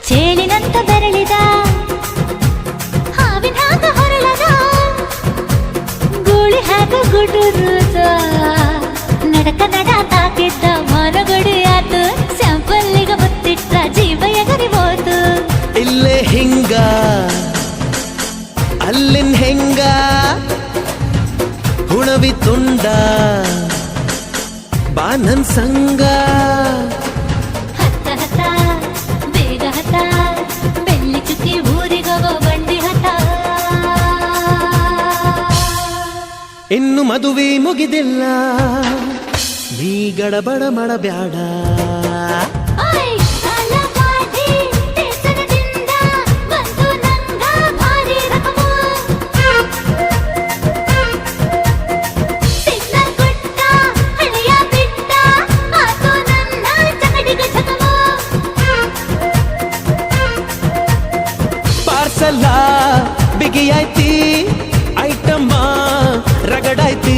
ಚೇಳಿನಂತ ಬೆರಳಿದ ಹಾವಿನ ಹಾಗ ಹೊರಳದ ಗೂಳಿ ಹಾಗ ಗುಡುರುದ ನಡಕ ನಡ ತಾಕಿದ್ದ ಮನಗಡಿಯಾತು ಸ್ಯಾಂಪಲ್ಲಿಗ ಮುತ್ತಿಟ್ಟ ಜೀವ ಎಗರಿಬೋದು ಇಲ್ಲೇ ಹಿಂಗ ಅಲ್ಲಿನ್ ಹೆಂಗ ಹುಣವಿ ತುಂಡ ಬಾ ನನ್ ಸಂಗ ಹತ್ತ ಹತ್ತ ಬೇಗ ಹತ ಬೆಳ್ಳಿ ಚುಕ್ಕಿ ಊರಿಗವ ಬಂಡಿ ಹತ ಇನ್ನು ಮದುವೆ ಮುಗಿದಿಲ್ಲ ನೀ ಗಡಬಡ ಮಾಡಬ್ಯಾಡ ಪಾರ್ಸಲ ಬಿಗಿಯಾಯ್ತಿ ಐಟಮ್ಮ ರಗಡಾಯ್ತಿ